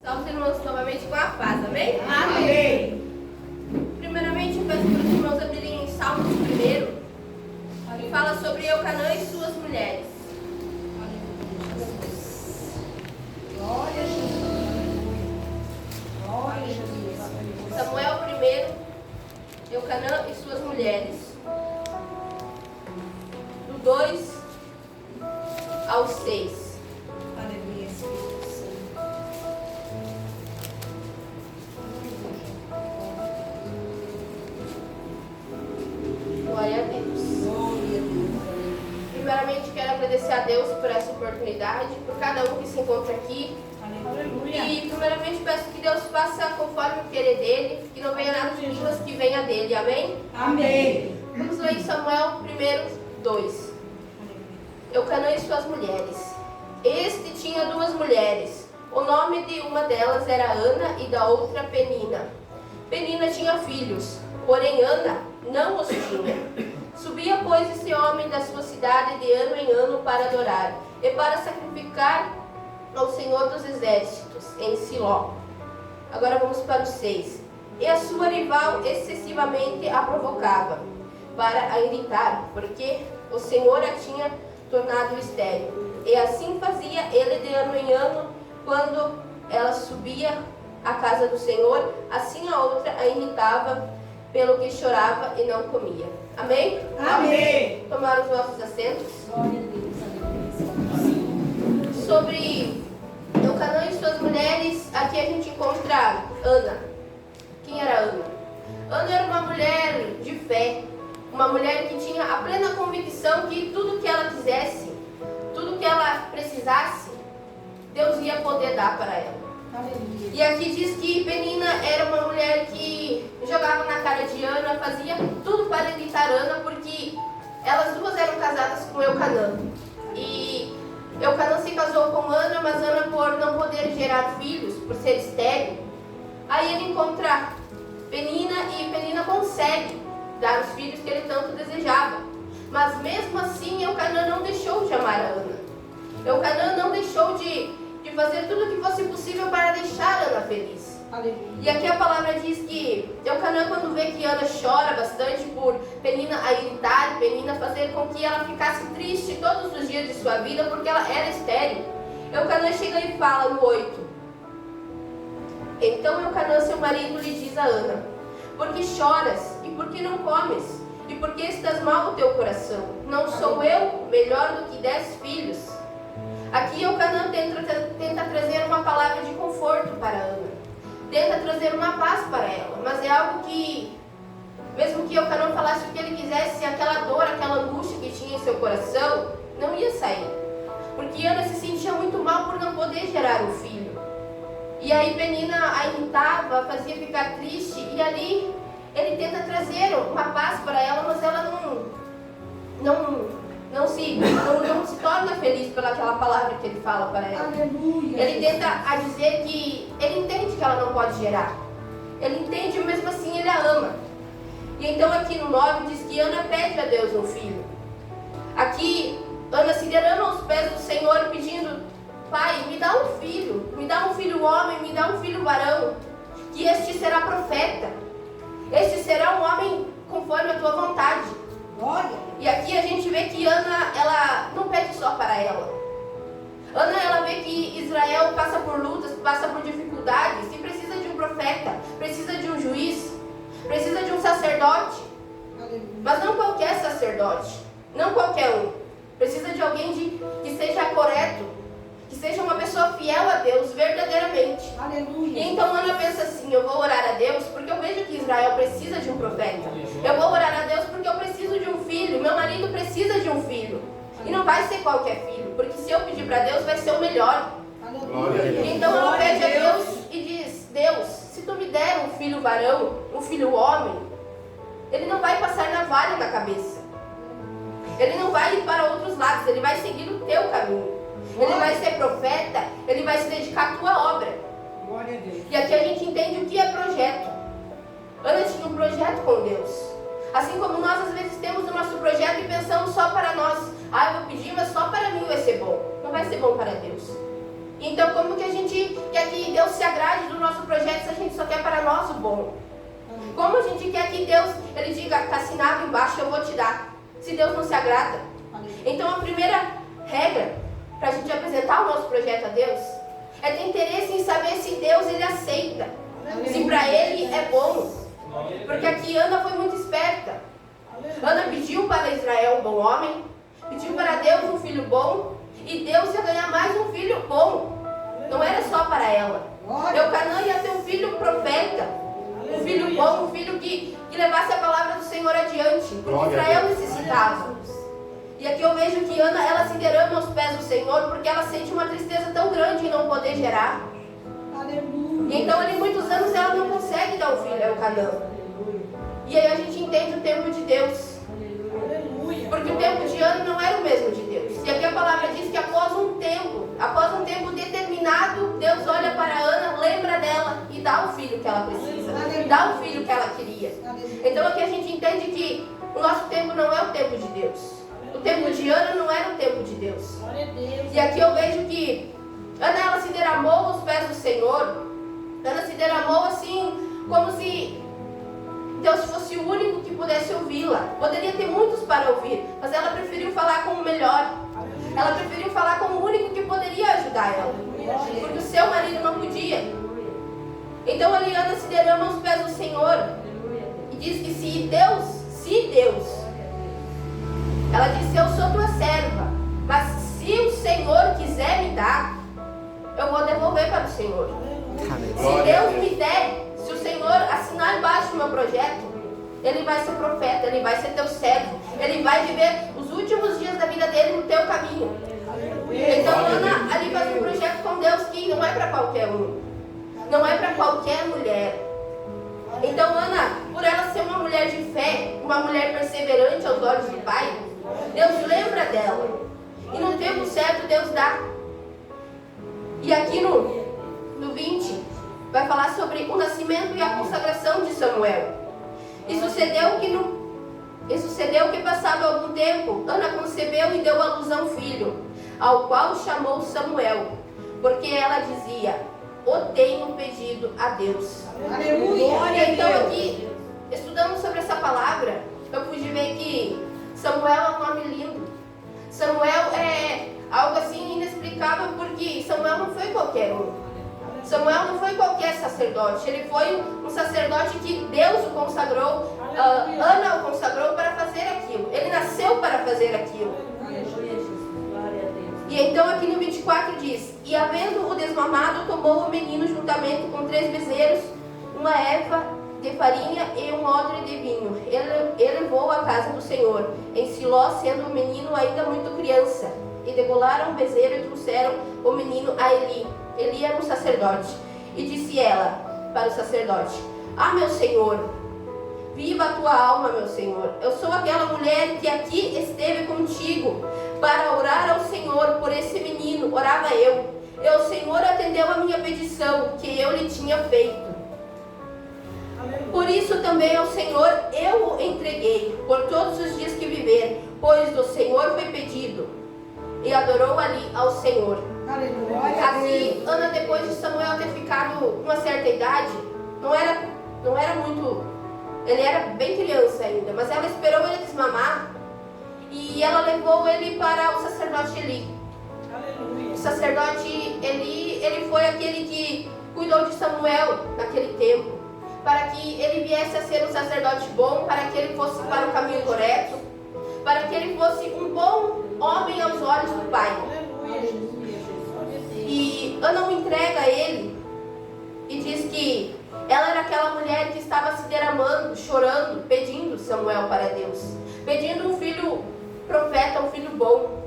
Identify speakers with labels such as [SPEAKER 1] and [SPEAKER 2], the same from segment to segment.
[SPEAKER 1] Então, os irmãos novamente com a paz, amém?
[SPEAKER 2] Amém.
[SPEAKER 1] Primeiramente, eu peço para os irmãos abrirem em Salmos primeiro, que fala sobre Eucanã e suas mulheres.
[SPEAKER 2] Glória a Jesus. Glória a Jesus.
[SPEAKER 1] Samuel primeiro, Eucanã e suas mulheres. Do 2 ao 6.
[SPEAKER 2] Aleluia, Espírito Santo.
[SPEAKER 1] Glória a Deus.
[SPEAKER 2] Glória a Deus.
[SPEAKER 1] Primeiramente, quero agradecer a Deus por essa oportunidade, por cada um que se encontra aqui.
[SPEAKER 2] Aleluia.
[SPEAKER 1] E primeiramente peço que Deus faça conforme o querer dele, que não venha nada de línguas, que venha dele, amém?
[SPEAKER 2] Amém.
[SPEAKER 1] Vamos ler em Samuel 1:2. Eucanã e suas mulheres. Este tinha 2 mulheres. O nome de uma delas era Ana e da outra Penina. Penina tinha filhos, porém Ana não os tinha. Subia, pois, esse homem da sua cidade de ano em ano para adorar e para sacrificar ao Senhor dos Exércitos em Siló. Agora vamos para o 6. E a sua rival excessivamente a provocava para a irritar, porque o Senhor a tinha tornado estéril. E assim fazia ele de ano em ano, quando ela subia à casa do Senhor, assim a outra a irritava, pelo que chorava e não comia. Amém?
[SPEAKER 2] Amém.
[SPEAKER 1] Tomar os nossos assentos.
[SPEAKER 2] Glória a Deus. Aleluia.
[SPEAKER 1] Sobre Eucanã e suas mulheres, aqui a gente encontra Ana. Quem era Ana? Ana era uma mulher de fé, uma mulher que tinha a plena convicção que tudo que ela quisesse, tudo que ela precisasse, Deus ia poder dar para ela.
[SPEAKER 2] Aleluia.
[SPEAKER 1] E aqui diz que Penina era uma mulher que jogava na cara de Ana, fazia tudo para irritar Ana, porque elas duas eram casadas com Eucanã. E Eucanã se casou com Ana, mas Ana, por não poder gerar filhos, por ser estéril, aí ele encontra Penina e Penina consegue dar os filhos que ele tanto desejava. Mas mesmo assim, Eucanã não deixou de amar a Ana. Eucanã não deixou de fazer tudo o que fosse possível para deixar Ana feliz.
[SPEAKER 2] Aleluia.
[SPEAKER 1] E aqui a palavra diz que Eucanã, quando vê que Ana chora bastante por Penina a irritar, Penina fazer com que ela ficasse triste todos os dias de sua vida, porque ela era estéril, Eucanã chega e fala no 8. Então Eucanã, seu marido, lhe diz a Ana: por que choras e por que não comes? E por que estás mal o teu coração? Não sou eu melhor do que 10 filhos? Aqui Eucanã tenta trazer uma palavra de conforto para Ana, tenta trazer uma paz para ela, mas é algo que, mesmo que Eucanã falasse o que ele quisesse, aquela dor, aquela angústia que tinha em seu coração não ia sair, porque Ana se sentia muito mal por não poder gerar um filho. E aí Penina a irritava, fazia ficar triste, e ali ele tenta trazer uma paz para ela, mas ela não se torna feliz pelaquela palavra que ele fala para ela.
[SPEAKER 2] Aleluia.
[SPEAKER 1] Ele tenta a dizer que ele entende que ela não pode gerar. Ele entende, mesmo assim ele a ama. E então aqui no 9 diz que Ana pede a Deus um filho. Aqui Ana se derrama aos pés do Senhor pedindo: Pai, me dá um filho homem, me dá um filho varão, que este será profeta. Este será um homem conforme a tua vontade.
[SPEAKER 2] Glória.
[SPEAKER 1] E aqui a gente vê que Ana, ela não pede só para ela. Ana, ela vê que Israel passa por lutas, passa por dificuldades, e precisa de um profeta, precisa de um juiz, precisa de um sacerdote.
[SPEAKER 2] Aleluia.
[SPEAKER 1] Mas não qualquer sacerdote, não qualquer um. Precisa de alguém que seja correto, que seja uma pessoa fiel a Deus verdadeiramente.
[SPEAKER 2] Aleluia.
[SPEAKER 1] E então Ana pensa assim: eu vou orar a Deus porque eu vejo que Israel precisa de um profeta. Eu vou orar a Deus porque eu preciso de um filho. Meu marido precisa de um filho. E não vai ser qualquer filho, porque se eu pedir para Deus vai ser o melhor.
[SPEAKER 2] Aleluia.
[SPEAKER 1] Então ela
[SPEAKER 2] Glória
[SPEAKER 1] pede a Deus e diz: Deus, se tu me der um filho varão, um filho homem, ele não vai passar navalha na cabeça. Ele não vai ir para outros lados, ele vai seguir o teu caminho. Ele vai ser profeta, ele vai se dedicar à tua obra.
[SPEAKER 2] Glória a Deus.
[SPEAKER 1] E aqui a gente entende o que é projeto. Ana tinha um projeto com Deus. Assim como nós às vezes temos o nosso projeto e pensamos só para nós. Eu vou pedir, mas só para mim vai ser bom. Não vai ser bom para Deus. Então como que a gente, que aqui Deus se agrada bom. Como a gente quer que Deus, ele diga, está assinado embaixo, eu vou te dar, se Deus não se agrada? Então a primeira regra para a gente apresentar o nosso projeto a Deus é ter interesse em saber se Deus ele aceita, se para ele é bom. Porque aqui Ana foi muito esperta. Ana pediu para Israel um bom homem, pediu para Deus um filho bom, e Deus ia ganhar mais um filho bom. Não era só para ela. Eucanã ia ter um filho profeta, um filho bom, um filho que levasse a palavra do Senhor adiante, porque Israel necessitava. E aqui eu vejo que Ana, ela se derrama aos pés do Senhor, porque ela sente uma tristeza tão grande em não poder gerar. E então, ali muitos anos, ela não consegue dar um filho a Eucanã. E aí a gente entende o tempo de Deus. Porque o tempo de Ana não era o mesmo de Deus. E aqui a palavra diz que após um tempo determinado, Deus olha para Ana, lembra dela e dá o filho que ela precisa, dá o filho que ela queria. Então aqui a gente entende que o nosso tempo não é o tempo de Deus. O tempo de Ana não era o tempo de Deus. E aqui eu vejo que Ana, ela se derramou aos pés do Senhor. Ana se derramou assim, como se Deus fosse o único que pudesse ouvi-la. Poderia ter muitos para ouvir, mas ela preferiu falar com o melhor. Ela preferiu falar com o único que poderia ajudar ela, porque o seu marido não podia. Então a Ana se derrama aos pés do Senhor e diz que se Deus, ela disse, eu sou tua serva, mas se o Senhor quiser me dar, eu vou devolver para o Senhor. Se Deus me der, se o Senhor assinar embaixo o meu projeto, ele vai ser profeta, ele vai ser teu servo, ele vai viver os últimos dias da vida dele no teu caminho. Então Ana ali faz um projeto com Deus que não é para qualquer um, não é para qualquer mulher. Então Ana, por ela ser uma mulher de fé, uma mulher perseverante aos olhos do Pai, Deus lembra dela, e no tempo certo Deus dá. E aqui no 20 vai falar sobre o nascimento e a consagração de Samuel. E sucedeu que passado algum tempo, Ana concebeu e deu à luz a um filho, ao qual chamou Samuel, porque ela dizia, o tenho pedido a Deus. Aleluia. Então aqui, estudando sobre essa palavra, eu pude ver que Samuel é um nome lindo. Samuel é algo assim inexplicável, porque Samuel não foi qualquer um. Samuel não foi qualquer sacerdote, ele foi um sacerdote que Deus o consagrou, Ana o consagrou para fazer aquilo, ele nasceu para fazer aquilo. E então aqui no 24 diz, e havendo o desmamado, tomou o menino juntamente com 3 bezerros, uma eva de farinha e um odre de vinho. Ele levou à casa do Senhor, em Siló, sendo o menino ainda muito criança. E degolaram o bezerro e trouxeram o menino a Eli. Eli era um sacerdote. E disse ela para o sacerdote, ah, meu senhor, viva a tua alma, meu senhor. Eu sou aquela mulher que aqui esteve contigo para orar ao Senhor por esse menino. Orava eu. E o Senhor atendeu a minha petição que eu lhe tinha feito. Por isso também ao Senhor eu o entreguei por todos os dias que viver, pois do Senhor foi pedido. E adorou ali ao Senhor. Assim, Ana, depois de Samuel ter ficado uma certa idade, não era muito, ele era bem criança ainda, mas ela esperou ele desmamar e ela levou ele para o sacerdote Eli. O sacerdote Eli, ele foi aquele que cuidou de Samuel naquele tempo, para que ele viesse a ser um sacerdote bom, para que ele fosse para o caminho correto, para que ele fosse um bom homem aos olhos do Pai. E Ana o entrega a ele e diz que ela era aquela mulher que estava se derramando, chorando, pedindo Samuel para Deus, pedindo um filho profeta, um filho bom.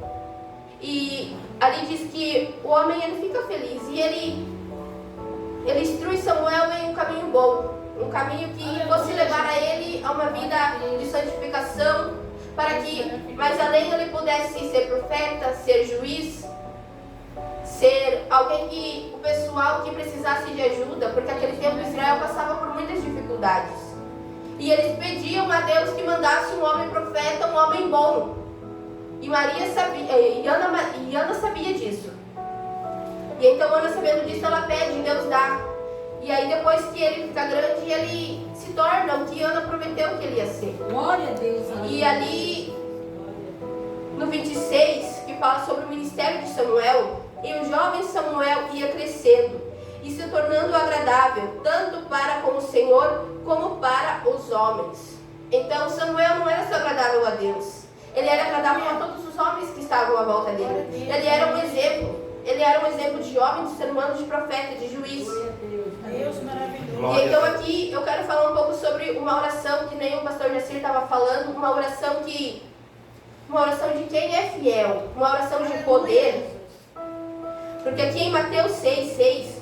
[SPEAKER 1] E ali diz que o homem ele fica feliz e ele instrui Samuel em um caminho bom, um caminho que fosse levar a ele a uma vida de santificação, para que mais além ele pudesse ser profeta, ser juiz, ser alguém que o pessoal que precisasse de ajuda, porque naquele tempo Israel passava por muitas dificuldades. E eles pediam a Deus que mandasse um homem profeta, um homem bom. E Maria sabia, e Ana sabia disso. E então Ana, sabendo disso, ela pede, Deus dá. E aí depois que ele fica grande, ele se torna o que Ana prometeu que ele ia ser.
[SPEAKER 2] Glória a Deus.
[SPEAKER 1] E ali no 26, que fala sobre o ministério de Samuel, e o jovem Samuel ia crescendo e se tornando agradável, tanto para com o Senhor como para os homens. Então Samuel não era só agradável a Deus, ele era agradável a todos os homens que estavam à volta dele. Ele era um exemplo de homem, de ser humano, de profeta, de juiz.
[SPEAKER 2] Deus maravilhoso.
[SPEAKER 1] E então aqui eu quero falar um pouco sobre uma oração que nem o pastor Jacir estava falando, uma oração de quem é fiel, uma oração de poder. Porque aqui em Mateus 6:6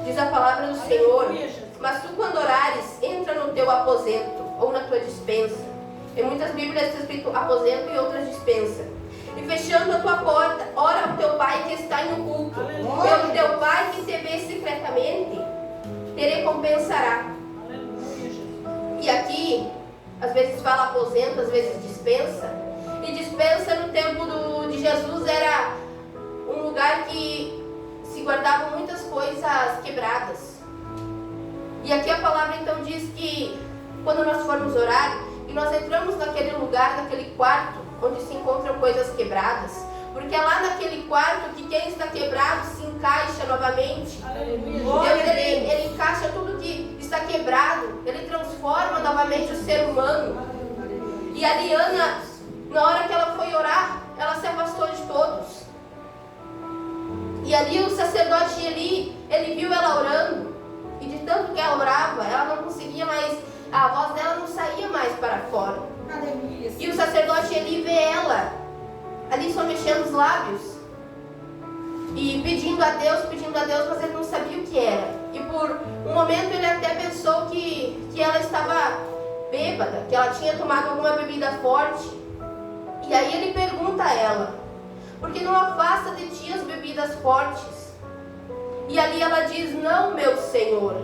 [SPEAKER 1] diz a palavra do Senhor: mas tu, quando orares, entra no teu aposento ou na tua despensa. Em muitas Bíblias está escrito aposento e outras despensa. E fechando a tua porta, ora ao teu Pai que está em oculto. Pelo teu Pai que te vê secretamente, te recompensará. E aqui, às vezes fala aposento, às vezes dispensa. E dispensa no tempo de Jesus era um lugar que se guardavam muitas coisas quebradas. E aqui a palavra então diz que quando nós formos orar e nós entramos naquele lugar, naquele quarto onde se encontram coisas quebradas, porque é lá naquele quarto que quem está quebrado se encaixa novamente. Deus ele encaixa tudo que está quebrado, ele transforma novamente o ser humano. E ali Ana, na hora que ela foi orar, ela se afastou de todos. E ali o sacerdote Eli, ele viu ela orando. E de tanto que ela orava, ela não conseguia mais, a voz dela não saía mais para fora. E o sacerdote Eli vê ela ali só mexendo os lábios e pedindo a Deus, mas ele não sabia o que era. E por um momento ele até pensou que ela estava bêbada, que ela tinha tomado alguma bebida forte. E aí ele pergunta a ela: por que não afasta de ti as bebidas fortes? E ali ela diz: não, meu Senhor.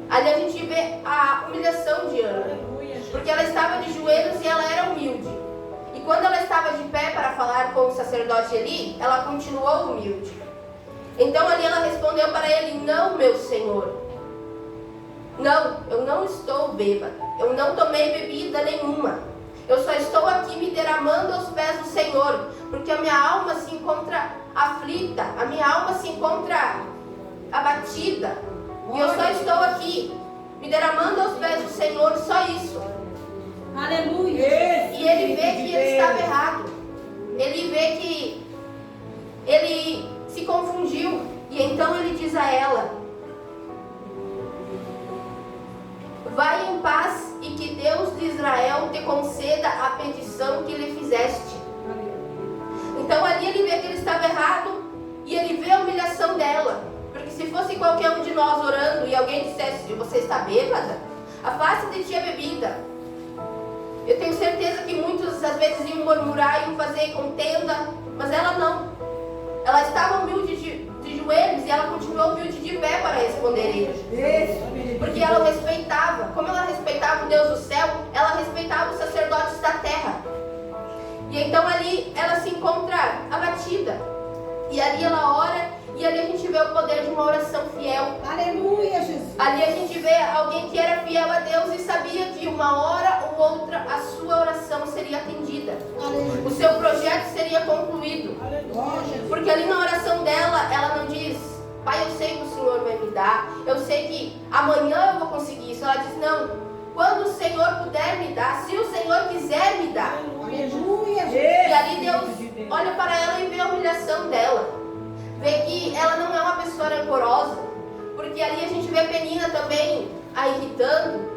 [SPEAKER 1] Ali a gente vê a humilhação de Ana, porque ela estava de joelhos e ela era humilde. E quando ela estava de pé para falar com o sacerdote Eli, ela continuou humilde. Então ali ela respondeu para ele: não, meu Senhor. Não, eu não estou bêbada. Eu não tomei bebida nenhuma. Eu só estou aqui me derramando aos pés do Senhor, porque a minha alma se encontra aflita, a minha alma se encontra abatida. E eu só estou aqui me derramando aos pés do Senhor, só isso.
[SPEAKER 2] Aleluia.
[SPEAKER 1] E ele vê que ele estava errado. Ele vê que ele se confundiu. E então ele diz a ela: vai em paz e que Deus de Israel te conceda a petição que lhe fizeste. Então ali ele vê que ele estava errado e ele vê a humilhação dela. Porque se fosse qualquer um de nós orando e alguém dissesse: você está bêbada? Afaste de ti a bebida. Eu tenho certeza que muitos às vezes iam murmurar, iam fazer contenda, mas ela não. Ela estava humilde de joelhos e ela continuou humilde de pé para responder ele. Porque ela o respeitava. Como ela respeitava o Deus do céu, ela respeitava os sacerdotes da terra. E então ali ela se encontra abatida. E ali ela ora. E ali a gente vê o poder de uma oração fiel.
[SPEAKER 2] Aleluia, Jesus.
[SPEAKER 1] Ali a gente vê alguém que era fiel a Deus e sabia que uma hora ou outra a sua oração seria atendida.
[SPEAKER 2] Aleluia.
[SPEAKER 1] O seu projeto seria concluído.
[SPEAKER 2] Aleluia.
[SPEAKER 1] Porque ali na oração dela, ela não diz: pai, eu sei que o Senhor vai me dar, eu sei que amanhã eu vou conseguir isso. Ela diz: não, quando o Senhor puder me dar, se o Senhor quiser me dar.
[SPEAKER 2] Aleluia.
[SPEAKER 1] E ali Deus olha para ela e vê a humilhação dela. Vê que ela não é uma pessoa rancorosa, porque ali a gente vê a Penina também a irritando,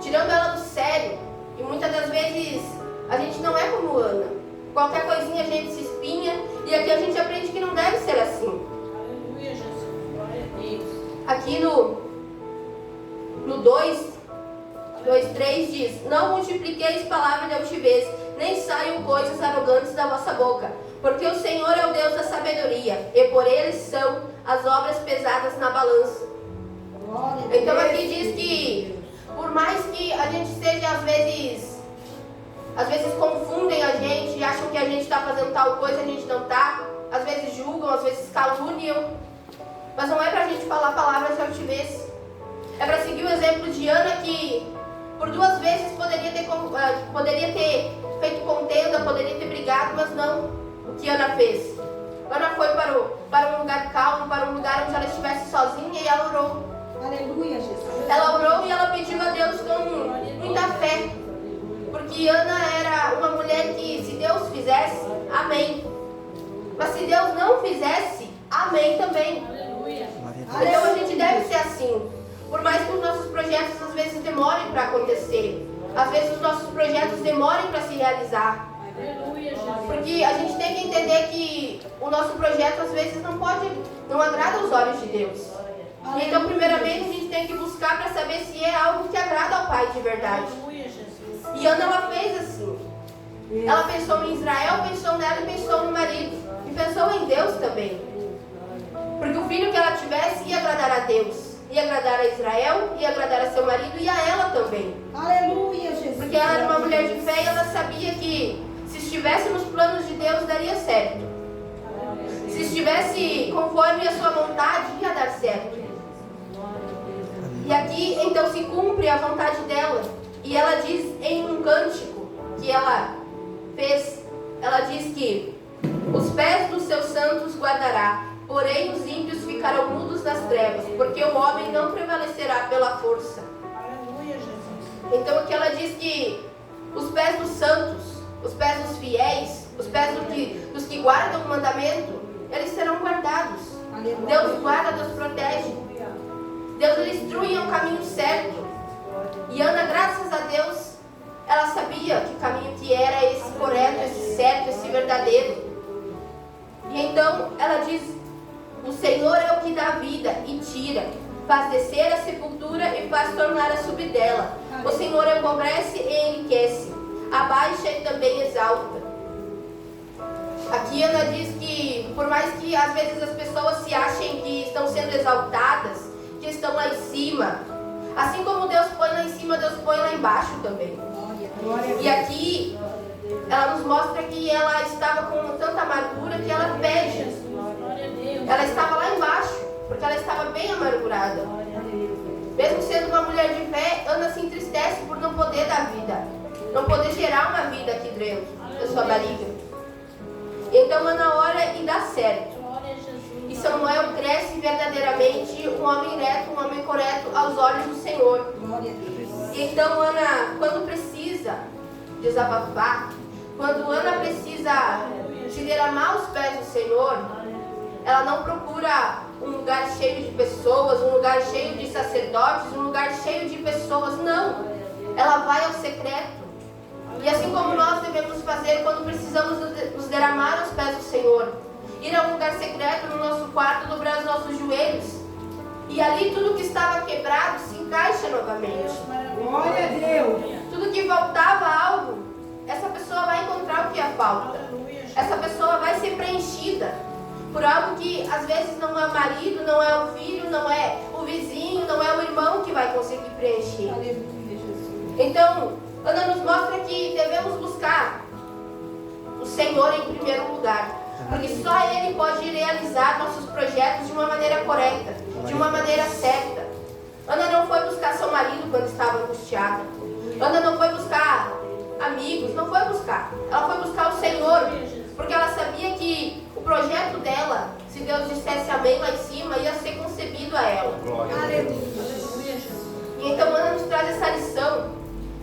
[SPEAKER 1] tirando ela do sério. E muitas das vezes a gente não é como Ana. Qualquer coisinha a gente se espinha, e aqui a gente aprende que não deve ser assim.
[SPEAKER 2] Aleluia, Jesus. Glória a Deus.
[SPEAKER 1] Aqui no 2:3 diz: não multipliqueis palavras de altivez, nem saiam coisas arrogantes da vossa boca. Porque o Senhor é o Deus da sabedoria, e por ele são as obras pesadas na balança. Então aqui diz que, por mais que a gente seja, às vezes confundem a gente e acham que a gente está fazendo tal coisa, a gente não está. Às vezes julgam, às vezes caluniam. Mas não é pra gente falar palavras de altivez. É pra seguir o exemplo de Ana, que por 2 vezes poderia ter feito contenda, poderia ter brigado, mas não o que Ana fez. Ana foi para um lugar calmo, para um lugar onde ela estivesse sozinha, e ela orou.
[SPEAKER 2] Aleluia, Jesus.
[SPEAKER 1] Ela orou e ela pediu a Deus com muita fé. Porque Ana era uma mulher que, se Deus fizesse, amém. Mas se Deus não fizesse, amém também.
[SPEAKER 2] Aleluia.
[SPEAKER 1] Então a gente deve ser assim. Por mais que os nossos projetos às vezes demorem para acontecer, às vezes os nossos projetos demorem para se realizar.
[SPEAKER 2] Aleluia, Jesus.
[SPEAKER 1] Porque a gente tem que entender que o nosso projeto às vezes não agrada aos olhos de Deus. E então, primeiramente, a gente tem que buscar para saber se é algo que agrada ao Pai de verdade.
[SPEAKER 2] Aleluia, Jesus.
[SPEAKER 1] E Ana, ela fez assim. Ela pensou em Israel, pensou nela e pensou no marido. E pensou em Deus também. Porque o filho que ela tivesse ia agradar a Deus, ia agradar a Israel, ia agradar a seu marido e a ela também.
[SPEAKER 2] Aleluia, Jesus.
[SPEAKER 1] Porque ela era uma mulher de fé e ela sabia que se estivesse nos planos de Deus, daria certo. Se estivesse conforme a sua vontade, ia dar certo. E aqui então se cumpre a vontade dela. E ela diz em um cântico que ela fez, ela diz que os pés dos seus santos guardará, porém os ímpios ficarão mudos nas trevas, porque o homem não prevalecerá pela força.
[SPEAKER 2] Aleluia, Jesus.
[SPEAKER 1] Então aqui ela diz que os pés dos santos, os pés dos fiéis, os pés dos que guardam o mandamento, eles serão guardados.
[SPEAKER 2] Aleluia.
[SPEAKER 1] Deus guarda, Deus protege. Deus lhe instrui ao caminho certo. E Ana, graças a Deus, ela sabia que caminho que era esse correto, esse certo, esse verdadeiro. E então ela diz: o Senhor é o que dá vida e tira, faz descer a sepultura e faz tornar a subir dela. O Senhor empobrece e enriquece, abaixa e também exalta. Aqui Ana diz que, por mais que às vezes as pessoas se achem que estão sendo exaltadas, que estão lá em cima, assim como Deus põe lá em cima, Deus põe lá embaixo também. E aqui ela nos mostra que ela estava com tanta amargura que ela pede. Ela estava lá embaixo, porque ela estava bem amargurada. Mesmo sendo uma mulher de fé, Ana se entristece por não poder dar vida, não poder gerar uma vida aqui dentro da sua barriga. Então Ana ora e dá certo. E Samuel cresce verdadeiramente um homem reto, um homem correto aos olhos do Senhor. E então Ana, quando precisa desabafar, quando Ana precisa se derramar aos pés do Senhor, ela não procura um lugar cheio de pessoas, um lugar cheio de sacerdotes, um lugar cheio de pessoas, não. Ela vai ao secreto. E assim como nós devemos fazer quando precisamos nos derramar aos pés do Senhor, ir a um lugar secreto no nosso quarto, dobrar os nossos joelhos, e ali tudo que estava quebrado se encaixa novamente.
[SPEAKER 2] Glória a Deus.
[SPEAKER 1] Tudo que faltava algo, essa pessoa vai encontrar o que a falta. Essa pessoa vai ser preenchida por algo que às vezes não é o marido, não é o filho, não é o vizinho, não é o irmão que vai conseguir preencher.
[SPEAKER 2] Aleluia, Jesus.
[SPEAKER 1] Então, Ana nos mostra que devemos buscar o Senhor em primeiro lugar, porque só Ele pode realizar nossos projetos de uma maneira correta, de uma maneira certa. Ana não foi buscar seu marido quando estava angustiada. Ana não foi buscar amigos, não foi buscar. Ela foi buscar o Senhor, porque ela sabia que o projeto dela, se Deus dissesse amém lá em cima, ia ser concebido a ela.
[SPEAKER 2] Aleluia.
[SPEAKER 1] E então Ana nos traz essa lição,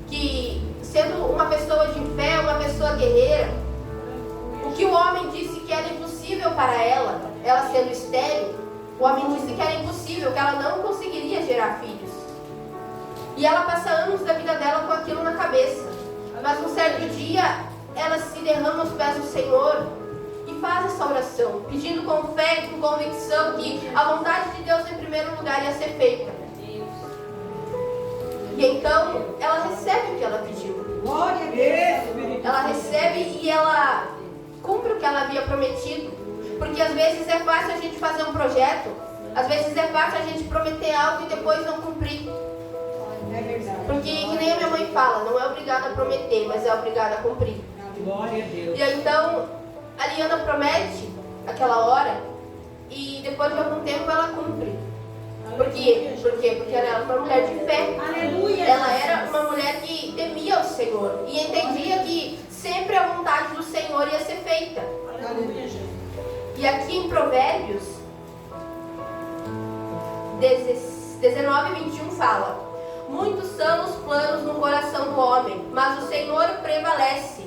[SPEAKER 1] que sendo uma pessoa de fé, uma pessoa guerreira, o que o homem disse que era impossível para ela, ela sendo estéril, o homem disse que era impossível, que ela não conseguiria gerar filhos. E ela passa anos da vida dela com aquilo na cabeça. Mas um certo dia, ela se derrama aos pés do Senhor e faz essa oração, pedindo com fé e com convicção que a vontade de Deus em primeiro lugar ia ser feita. E então, ela recebe o que ela pediu.
[SPEAKER 2] Glória a Deus.
[SPEAKER 1] Ela recebe e ela cumpre o que ela havia prometido. Porque às vezes é fácil a gente fazer um projeto, às vezes é fácil a gente prometer algo e depois não cumprir.
[SPEAKER 2] É verdade.
[SPEAKER 1] Porque, que nem a minha mãe fala, não é obrigada a prometer, mas é obrigada a cumprir.
[SPEAKER 2] Glória a Deus.
[SPEAKER 1] E então, a Liana promete, aquela hora, e depois de algum tempo ela cumpre. Por quê? Porque ela era uma mulher de fé.
[SPEAKER 2] Aleluia.
[SPEAKER 1] Ela era uma mulher que temia o Senhor e entendia que sempre a vontade do Senhor ia ser feita.
[SPEAKER 2] Aleluia, Jesus.
[SPEAKER 1] E aqui em Provérbios 19 e 21 fala: muitos são os planos no coração do homem, mas o Senhor prevalece.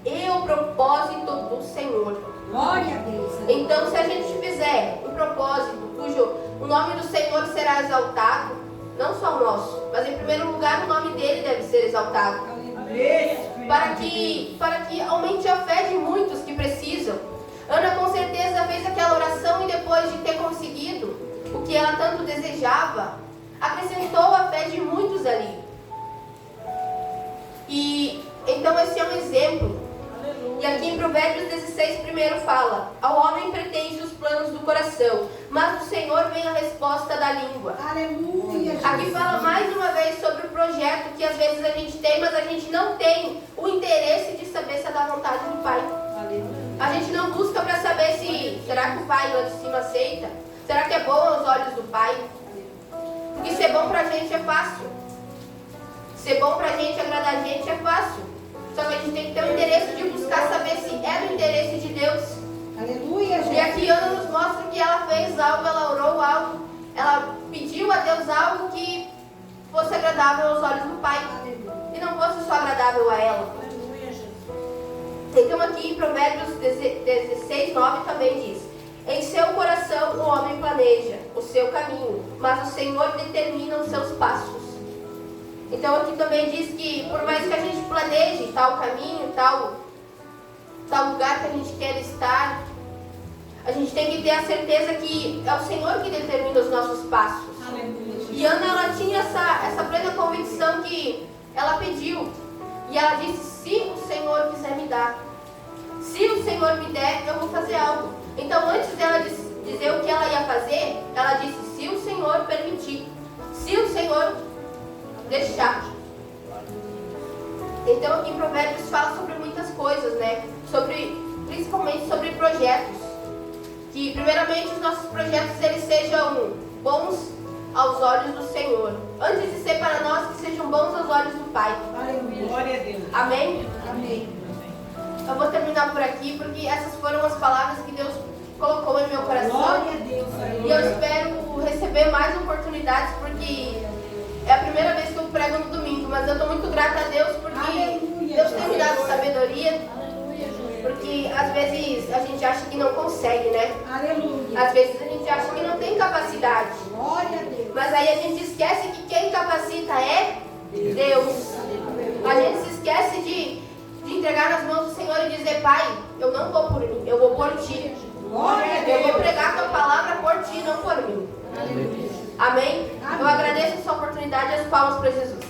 [SPEAKER 1] E o propósito do Senhor.
[SPEAKER 2] Glória a Deus.
[SPEAKER 1] Então, se a gente fizer um propósito cujo o nome do Senhor será exaltado, não só o nosso, mas em primeiro lugar o nome dele deve ser exaltado, para que aumente a fé de muitos que precisam. Ana com certeza fez aquela oração e depois de ter conseguido o que ela tanto desejava, acrescentou a fé de muitos ali. E então esse é um exemplo. E aqui em Provérbios 16 primeiro fala: ao homem pretende os planos do coração, mas do Senhor vem a resposta da língua.
[SPEAKER 2] Aleluia.
[SPEAKER 1] Aqui fala mais uma vez sobre o projeto que às vezes a gente tem, mas a gente não tem o interesse de saber se é da vontade do Pai. A gente não busca para saber se será que o Pai lá de cima aceita? Será que é bom aos olhos do Pai? Porque ser bom pra gente é fácil. Ser bom pra gente, agradar a gente é fácil. Só que a gente tem que ter o interesse de buscar saber se é do interesse de Deus.
[SPEAKER 2] Aleluia, Jesus.
[SPEAKER 1] E aqui Ana nos mostra que ela fez algo, ela orou algo, ela pediu a Deus algo que fosse agradável aos olhos do Pai. E não fosse só agradável a ela.
[SPEAKER 2] Aleluia, Jesus.
[SPEAKER 1] Então aqui em Provérbios 16, 9 também diz: em seu coração o homem planeja o seu caminho, mas o Senhor determina os seus passos. Então aqui também diz que por mais que a gente planeje tal caminho, tal lugar que a gente quer estar, a gente tem que ter a certeza que é o Senhor que determina os nossos passos.
[SPEAKER 2] Aleluia.
[SPEAKER 1] E Ana, ela tinha essa plena convicção que ela pediu. E ela disse: se o Senhor quiser me dar, se o Senhor me der, eu vou fazer algo. Então antes dela dizer o que ela ia fazer, ela disse: se o Senhor permitir, se o Senhor deixar. Então aqui em Provérbios fala sobre muitas coisas, né? Principalmente sobre projetos. Que primeiramente os nossos projetos eles sejam bons aos olhos do Senhor. Antes de ser para nós, que sejam bons aos olhos do Pai.
[SPEAKER 2] Aleluia. Glória a Deus.
[SPEAKER 1] Amém?
[SPEAKER 2] Amém.
[SPEAKER 1] Eu vou terminar por aqui porque essas foram as palavras que Deus colocou em meu coração.
[SPEAKER 2] Glória a Deus.
[SPEAKER 1] E eu espero receber mais oportunidades porque é a primeira vez que eu prego no domingo, mas eu estou muito grata a Deus porque
[SPEAKER 2] Aleluia.
[SPEAKER 1] Deus tem me dado sabedoria,
[SPEAKER 2] Aleluia, Jesus.
[SPEAKER 1] porque às vezes a gente acha que não consegue, né?
[SPEAKER 2] Aleluia.
[SPEAKER 1] Às vezes a gente acha que não tem capacidade,
[SPEAKER 2] Glória a Deus.
[SPEAKER 1] mas aí a gente esquece que quem capacita é Deus. A gente se esquece de entregar nas mãos do Senhor e dizer: Pai, eu não vou por mim, eu vou por Ti.
[SPEAKER 2] Glória a
[SPEAKER 1] Eu
[SPEAKER 2] Deus.
[SPEAKER 1] vou pregar a Tua palavra por Ti, não por mim.
[SPEAKER 2] Aleluia.
[SPEAKER 1] Amém? Eu agradeço essa oportunidade e as palmas para Jesus.